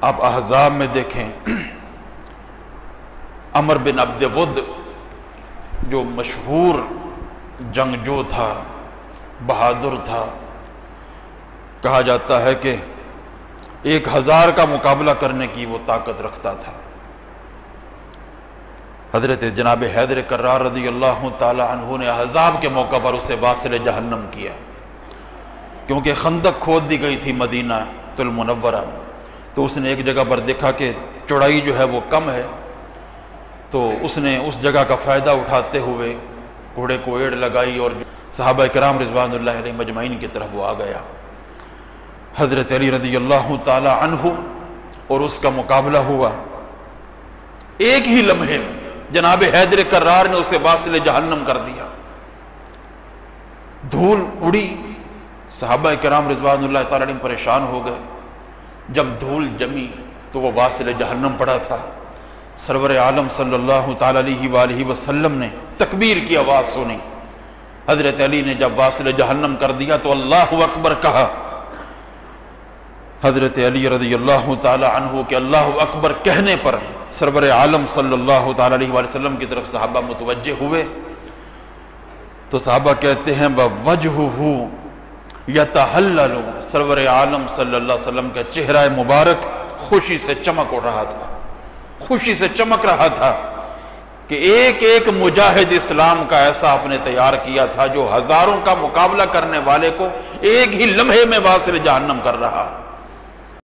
آپ احزاب میں دیکھیں، عمر بن عبد ود جو مشہور جنگجو تھا، بہادر تھا، کہا جاتا ہے کہ 1000 کا مقابلہ کرنے کی وہ طاقت رکھتا تھا۔ حضرت جناب حیدر کرار رضی اللہ تعالی عنہ نے احزاب کے موقع پر اسے واصل جہنم کیا، کیونکہ خندق کھود دی گئی تھی مدینہ المنورہ، تو اس نے ایک جگہ پر دیکھا کہ چوڑائی جو ہے وہ کم ہے، تو اس نے اس جگہ کا فائدہ اٹھاتے ہوئے گھوڑے کو ایڑ لگائی اور صحابہ کرام رضوان اللہ علیہ مجمعین کی طرف وہ آ گیا۔ حضرت علی رضی اللہ تعالی عنہ اور اس کا مقابلہ ہوا، ایک ہی لمحے جناب حیدر کرار نے اسے واصل جہنم کر دیا، دھول اڑی، صحابہ کرام رضوان اللہ تعالی عنہ پریشان ہو گئے۔ جب دھول جمی تو وہ واصل جہنم پڑا تھا۔ سرور عالم صلی اللہ تعالی علیہ وآلہ وسلم نے تکبیر کی آواز سنی، حضرت علی نے جب واصل جہنم کر دیا تو اللہ اکبر کہا۔ حضرت علی رضی اللہ تعالی عنہ کے اللہ اکبر کہنے پر سرور عالم صلی اللہ تعالی علیہ وآلہ وسلم کی طرف صحابہ متوجہ ہوئے، تو صحابہ کہتے ہیں وَوَجْهُهُ يَتَحَلَّلُ، سرور عالم صلی اللہ علیہ وسلم کا چہرہ مبارک خوشی سے چمک اڑ رہا تھا، خوشی سے چمک رہا تھا کہ ایک ایک مجاہد اسلام کا ایسا آپ نے تیار کیا تھا جو ہزاروں کا مقابلہ کرنے والے کو ایک ہی لمحے میں واصل جہنم کر رہا۔